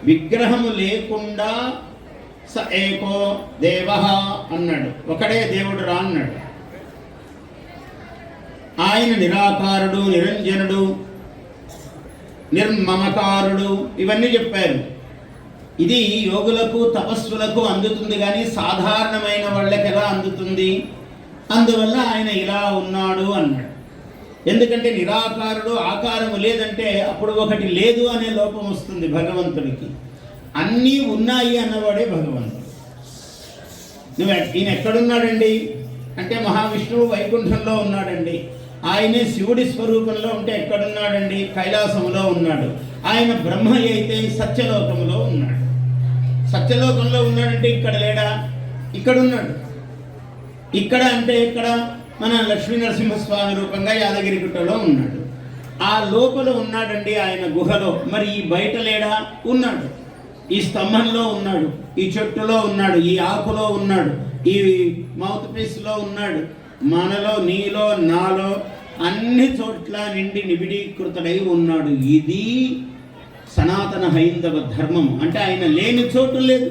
విగ్రహము లేకుండా స ఏకో దేవ అన్నాడు, ఒకడే దేవుడు రా అన్నాడు. ఆయన నిరాకారుడు, నిరంజనుడు, నిర్మమకారుడు, ఇవన్నీ చెప్పారు. ఇది యోగులకు తపస్సులకు అందుతుంది, కానీ సాధారణమైన వాళ్ళకి ఎలా అందుతుంది? అందువల్ల ఆయన ఇలా ఉన్నాడు అన్నాడు. ఎందుకంటే నిరాకారుడు, ఆకారము లేదంటే అప్పుడు ఒకటి లేదు అనే లోపం వస్తుంది భగవంతుడికి. అన్నీ ఉన్నాయి అన్నవాడే భగవంతుడు. ఈయన ఎక్కడున్నాడండి అంటే మహావిష్ణువు వైకుంఠంలో ఉన్నాడండి. ఆయనే శివుడి స్వరూపంలో ఉంటే ఎక్కడున్నాడండి? కైలాసంలో ఉన్నాడు. ఆయన బ్రహ్మ అయితే సత్యలోకంలో ఉన్నాడు. సత్యలోకంలో ఉన్నాడంటే ఇక్కడ లేడా? ఇక్కడ ఉన్నాడు. ఇక్కడ అంటే ఇక్కడ మన లక్ష్మీ నరసింహస్వామి రూపంగా యాదగిరి గుట్టలో ఉన్నాడు. ఆ లోపల ఉన్నాడండి ఆయన గుహలో. మరి ఈ బయట లేడా? ఉన్నాడు. ఈ స్తంభంలో ఉన్నాడు, ఈ చెట్టులో ఉన్నాడు, ఈ ఆకులో ఉన్నాడు, ఈ మౌత్ పీస్లో ఉన్నాడు, మనలో, నీలో, నాలో అన్ని చోట్ల నిండి నిబిడీకృతుడై ఉన్నాడు. ఇది సనాతన హైందవ ధర్మం. అంటే ఆయన లేని చోటు లేదు.